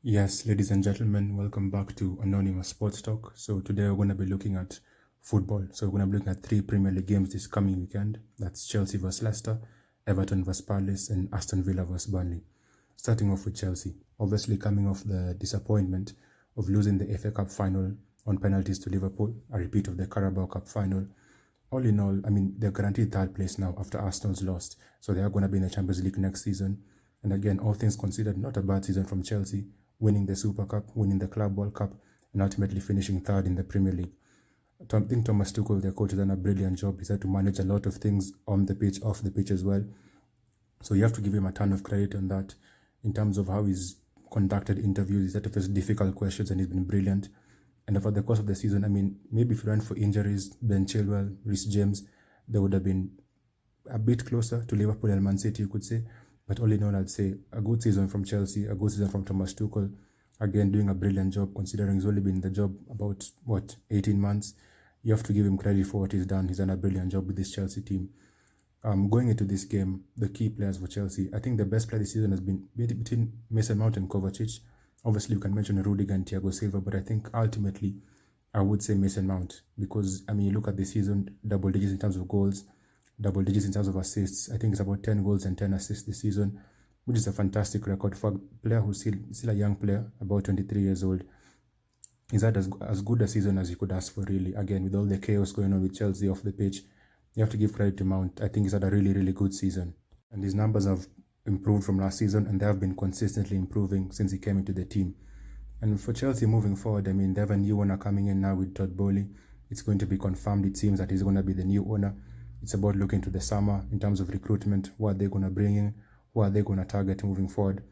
Yes, ladies and gentlemen, welcome back to Anonymous Sports Talk. So today we're going to be looking at football. So we're going to be looking at three Premier League games this coming weekend. That's Chelsea vs Leicester, Everton vs Palace, and Aston Villa vs Burnley. Starting off with Chelsea, obviously coming off the disappointment of losing the FA Cup final on penalties to Liverpool, a repeat of the Carabao Cup final. All in all, I mean, they're guaranteed third place now after Arsenal's lost. So they are going to be in the Champions League next season. And again, all things considered, not a bad season from Chelsea, winning the Super Cup, winning the Club World Cup, and ultimately finishing third in the Premier League. I think Thomas Tuchel, their coach, has done a brilliant job. He's had to manage a lot of things on the pitch, off the pitch as well. So you have to give him a ton of credit on that in terms of how he's conducted interviews. He's had to face difficult questions and he's been brilliant. And over the course of the season, I mean, maybe if it weren't for injuries, Ben Chilwell, Reece James, they would have been a bit closer to Liverpool and Man City, you could say. But all in all, I'd say a good season from Chelsea, a good season from Thomas Tuchel. Again, doing a brilliant job considering he's only been in the job about, 18 months. You have to give him credit for what he's done. He's done a brilliant job with this Chelsea team. Going into this game, the key players for Chelsea, I think the best player this season has been between Mason Mount and Kovacic. Obviously, you can mention Rudiger and Thiago Silva, but I think ultimately I would say Mason Mount because, I mean, you look at the season, double digits in terms of goals, double digits in terms of assists. I think it's about 10 goals and 10 assists this season, which is a fantastic record for a player who's still a young player, about 23 years old. He's had as good a season as you could ask for, really. Again, with all the chaos going on with Chelsea off the pitch, you have to give credit to Mount. I think he's had a really, really good season. And his numbers have improved from last season, and they have been consistently improving since he came into the team. And for Chelsea moving forward, I mean, they have a new owner coming in now with Todd Bowley. It's going to be confirmed, it seems, that he's going to be the new owner. It's about looking to the summer in terms of recruitment, what they're going to bring in, what are they going to target moving forward.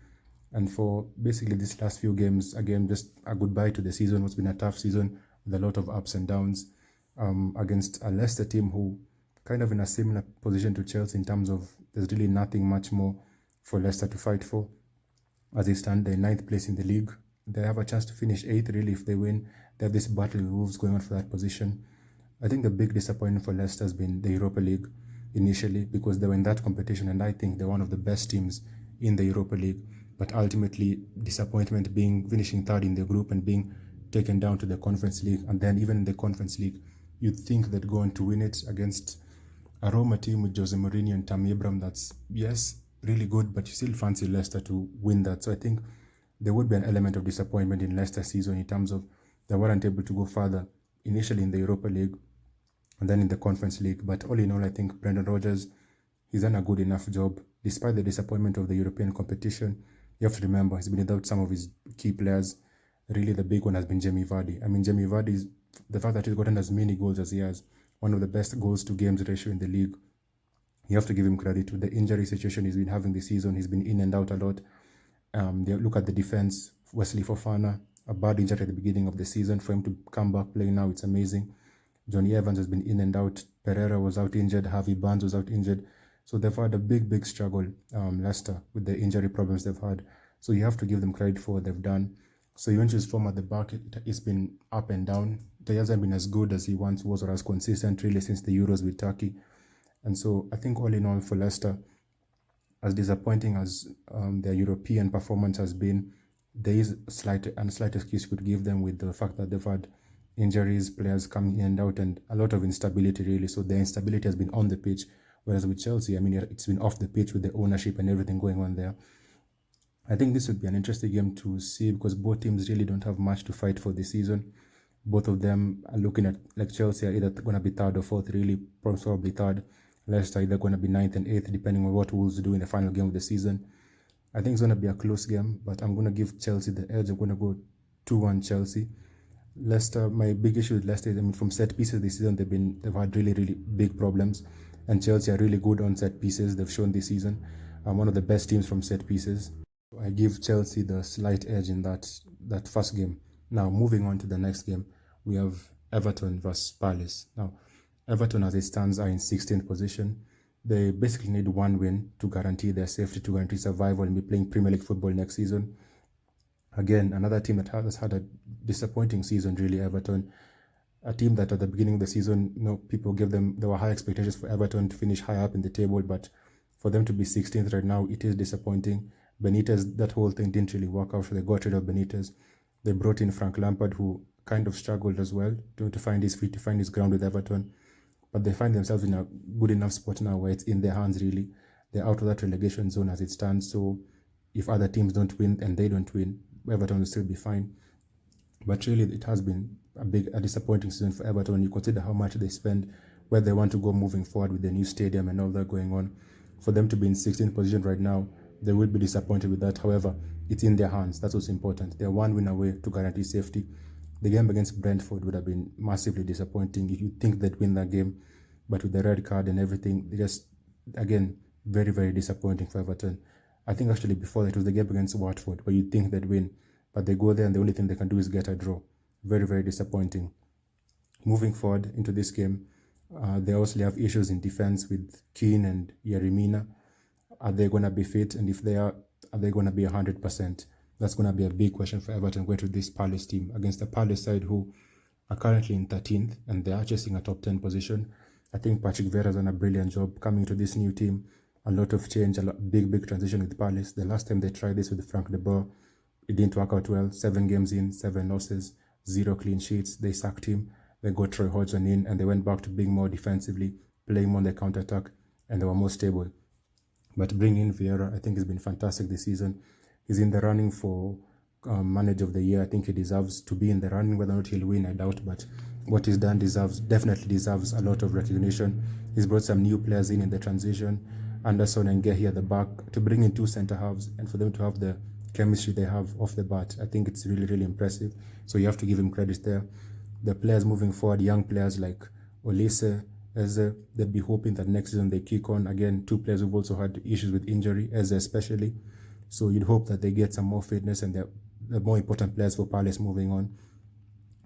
And for basically these last few games, again, just a goodbye to the season. It's been a tough season with a lot of ups and downs against a Leicester team who kind of in a similar position to Chelsea in terms of there's really nothing much more for Leicester to fight for. As they stand, they're 9th place in the league. They have a chance to finish 8th, really, if they win. They have this battle with Wolves going on for that position. I think the big disappointment for Leicester has been the Europa League initially because they were in that competition and I think they're one of the best teams in the Europa League. But ultimately, disappointment being finishing third in the group and being taken down to the Conference League. And then even in the Conference League, you'd think they'd go on to win it against a Roma team with Jose Mourinho and Tammy Abraham that's, yes, really good, but you still fancy Leicester to win that. So I think there would be an element of disappointment in Leicester's season in terms of they weren't able to go further initially in the Europa League and then in the Conference League. But all in all, I think Brendan Rodgers, he's done a good enough job. Despite the disappointment of the European competition, you have to remember he's been without some of his key players. Really, the big one has been JAMIE VARDY. I mean, JAMIE VARDY, is the fact that he's gotten as many goals as he has, one of the best goals to games ratio in the league. You have to give him credit with the injury situation he's been having this season. He's been in and out a lot. Look at the defense. Wesley Fofana, a bad injury at the beginning of the season. For him to come back playing now, it's amazing. Johnny Evans has been in and out. Pereira was out injured. Harvey Barnes was out injured. So they've had a big struggle, Leicester, with the injury problems they've had. So you have to give them credit for what they've done. So Juventus' form at the back, it's been up and down. He hasn't been as good as he once was or as consistent really since the Euros with Turkey. And so I think all in all for Leicester, as disappointing as their European performance has been, there is a slight excuse you could give them with the fact that they've had injuries, players coming in and out, and a lot of instability really. So the instability has been on the pitch, whereas with Chelsea, I mean, it's been off the pitch with the ownership and everything going on there. I think this would be an interesting game to see because both teams really don't have much to fight for this season. Both of them are looking at, like Chelsea are either going to be third or fourth, really, probably third. Leicester either going to be 9th and 8th, depending on what Wolves do in the final game of the season. I think it's going to be a close game, but I'm going to give Chelsea the edge. I'm going to go 2-1 Chelsea. Leicester, my big issue with Leicester is, I mean, from set pieces this season, they've had really big problems, and Chelsea are really good on set pieces. They've shown this season. One of the best teams from set pieces. I give Chelsea the slight edge in that first game. Now, moving on to the next game, we have Everton versus Palace. Now, Everton, as it stands, are in 16th position. They basically need one win to guarantee their safety, to guarantee survival and be playing Premier League football next season. Again, another team that has had a disappointing season, really, Everton. A team that at the beginning of the season, people there were high expectations for Everton to finish high up in the table, but for them to be 16th right now, it is disappointing. Benitez, that whole thing didn't really work out, so they got rid of Benitez. They brought in Frank Lampard, who kind of struggled as well to find his feet, to find his ground with Everton. But they find themselves in a good enough spot now where it's in their hands, really. They're out of that relegation zone as it stands, so if other teams don't win and they don't win, Everton will still be fine. But really, it has been a disappointing season for Everton when you consider how much they spend, where they want to go moving forward with the new stadium and all that going on. For them to be in 16th position right now, they will be disappointed with that. However, it's in their hands. That's what's important. They're one win away to guarantee safety. The game against Brentford would have been massively disappointing if you think they'd win that game. But with the red card and everything, just, again, very, very disappointing for Everton. I think actually before that it was the game against Watford where you think they'd win, but they go there and the only thing they can do is get a draw. Very, very disappointing. Moving forward into this game, they also have issues in defense with Keane and Yeremina. Are they going to be fit? And if they are they going to be 100%? That's going to be a big question for Everton going to this Palace team against the Palace side who are currently in 13th and they are chasing a top 10 position. I think Patrick Vieira has done a brilliant job coming to this new team. A lot of change, big transition with Palace. The last time they tried this with Frank de Boer, it didn't work out well. 7 games in, 7 losses, 0 clean sheets. They sacked him. They got Troy Hodgson in and they went back to being more defensively, playing more on the counter-attack, and they were more stable. But bringing in Vieira, I think has been fantastic this season. He's in the running for Manager of the Year. I think he deserves to be in the running. Whether or not he'll win, I doubt, but what he's done definitely deserves a lot of recognition. He's brought some new players in the transition, Anderson and Gehi at the back, to bring in 2 centre-halves and for them to have the chemistry they have off the bat. I think it's really, really impressive. So you have to give him credit there. The players moving forward, young players like OLISE, EZE, they'd be hoping that next season they kick on. Again, 2 players who've also had issues with injury, EZE especially. So you'd hope that they get some more fitness and they're the more important players for Palace moving on.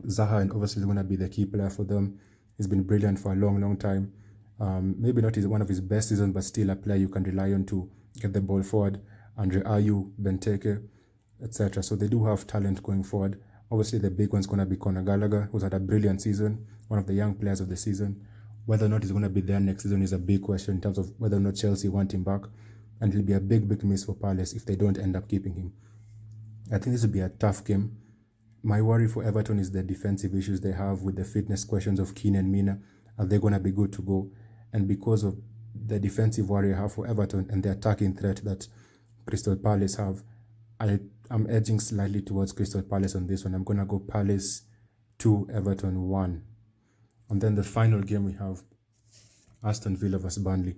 Zaha, and obviously, is going to be the key player for them. He's been brilliant for a long, long time. Maybe not one of his best seasons, but still a player you can rely on to get the ball forward. Andre Ayew, Benteke, etc. So they do have talent going forward. Obviously, the big one's going to be Conor Gallagher, who's had a brilliant season, one of the young players of the season. Whether or not he's going to be there next season is a big question in terms of whether or not Chelsea want him back. And it'll be a big, big miss for Palace if they don't end up keeping him. I think this will be a tough game. My worry for Everton is the defensive issues they have with the fitness questions of Keane and Mina. Are they going to be good to go? And because of the defensive worry I have for Everton and the attacking threat that Crystal Palace have, I'm edging slightly towards Crystal Palace on this one. I'm going to go Palace 2, Everton 1. And then the final game we have Aston Villa vs Burnley.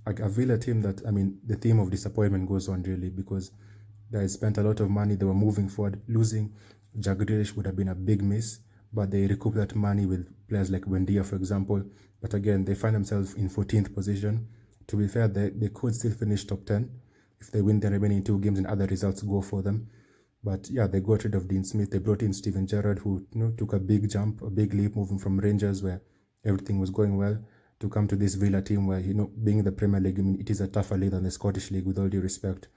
A Villa team that, I mean, the theme of disappointment goes on really because they spent a lot of money. They were moving forward. Losing Jack Grealish would have been a big miss, but they recouped that money with players like Buendia, for example. But again, they find themselves in 14th position. To be fair, they could still finish top 10 if they win the remaining 2 games and other results go for them. But yeah, they got rid of Dean Smith. They brought in Steven Gerrard, who took a big jump, a big leap, moving from Rangers, where everything was going well, to come to this Villa team where, being in the Premier League, I mean, it is a tougher league than the Scottish League, with all due respect.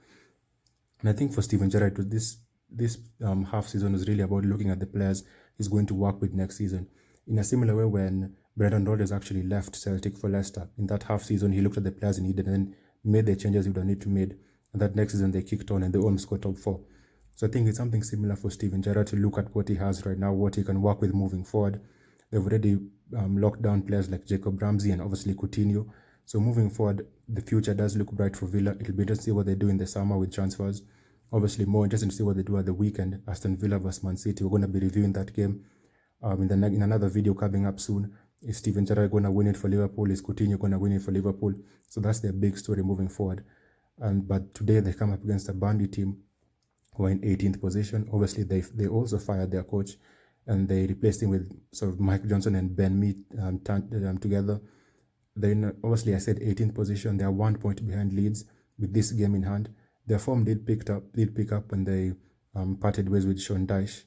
And I think for Steven Gerrard, this half season was really about looking at the players he's going to work with next season. In a similar way, when Brendan Rodgers actually left Celtic for Leicester, in that half season, he looked at the players he needed and then made the changes he would have needed to made. And that next season, they kicked on and they almost got top 4. So I think it's something similar for Steven Gerrard to look at what he has right now, what he can work with moving forward. They've already locked down players like Jacob Ramsey and obviously Coutinho. So moving forward, the future does look bright for Villa. It'll be interesting to see what they do in the summer with transfers. Obviously, more interesting to see what they do at the weekend. Aston Villa vs Man City. We're going to be reviewing that game in another video coming up soon. Is Steven Gerrard going to win it for Liverpool? Is Coutinho going to win it for Liverpool? So that's their big story moving forward. But today they come up against a Burnley team who are in 18th position. Obviously, they also fired their coach and they replaced him with sort of Mike Johnson and Ben Mee together. Then obviously I said 18th position. They are 1 point behind Leeds with this game in hand. Their form did pick up when they parted ways with Sean Dyche.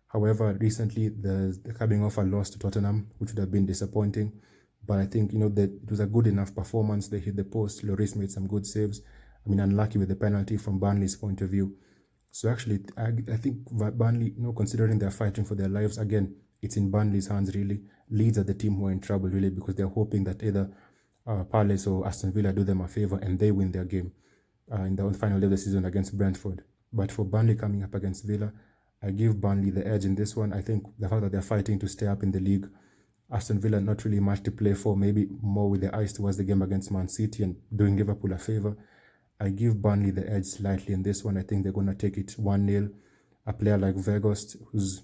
However, recently they're coming off a loss to Tottenham, which would have been disappointing. But I think that it was a good enough performance. They hit the post. Lloris made some good saves. I mean, unlucky with the penalty from Burnley's point of view. So actually, I think Burnley, considering they're fighting for their lives, again, it's in Burnley's hands really. Leeds are the team who are in trouble really because they're hoping that either Palace or Aston Villa do them a favour and they win their game. in the final day of the season against Brentford. But for Burnley coming up against Villa, I give Burnley the edge in this one. I think the fact that they're fighting to stay up in the league, Aston Villa not really much to play for, maybe more with the eyes towards the game against Man City and doing Liverpool a favour. I give Burnley the edge slightly in this one. I think they're going to take it 1-0. A player like Weghorst, who's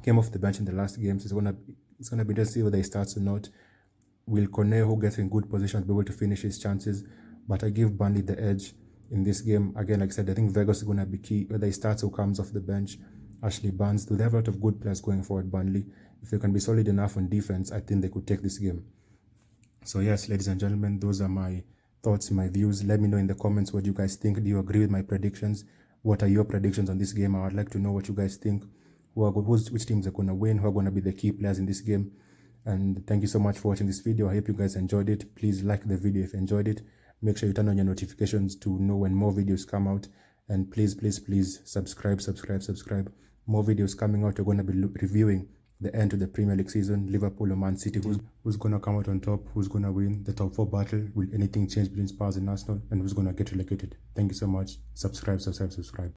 came off the bench in the last games, it's going to be interesting to see whether he starts or not. Will Cornejo get in good position to be able to finish his chances? But I give Burnley the edge in this game. Again, like I said, I think Weghorst is going to be key, whether he starts or comes off the bench. Ashley Barnes, they have a lot of good players going forward, Burnley. If they can be solid enough on defense, I think they could take this game. So yes, ladies and gentlemen, those are my thoughts, my views. Let me know in the comments what you guys think. Do you agree with my predictions? What are your predictions on this game? I would like to know what you guys think. Which teams are going to win? Who are going to be the key players in this game? And thank you so much for watching this video. I hope you guys enjoyed it. Please like the video if you enjoyed it. Make sure you turn on your notifications to know when more videos come out. And please subscribe. More videos coming out. We're going to be reviewing the end to the Premier League season. Liverpool or Man City. Who's going to come out on top? Who's going to win the top 4 battle? Will anything change between Spurs and Arsenal? And who's going to get relegated? Thank you so much. Subscribe.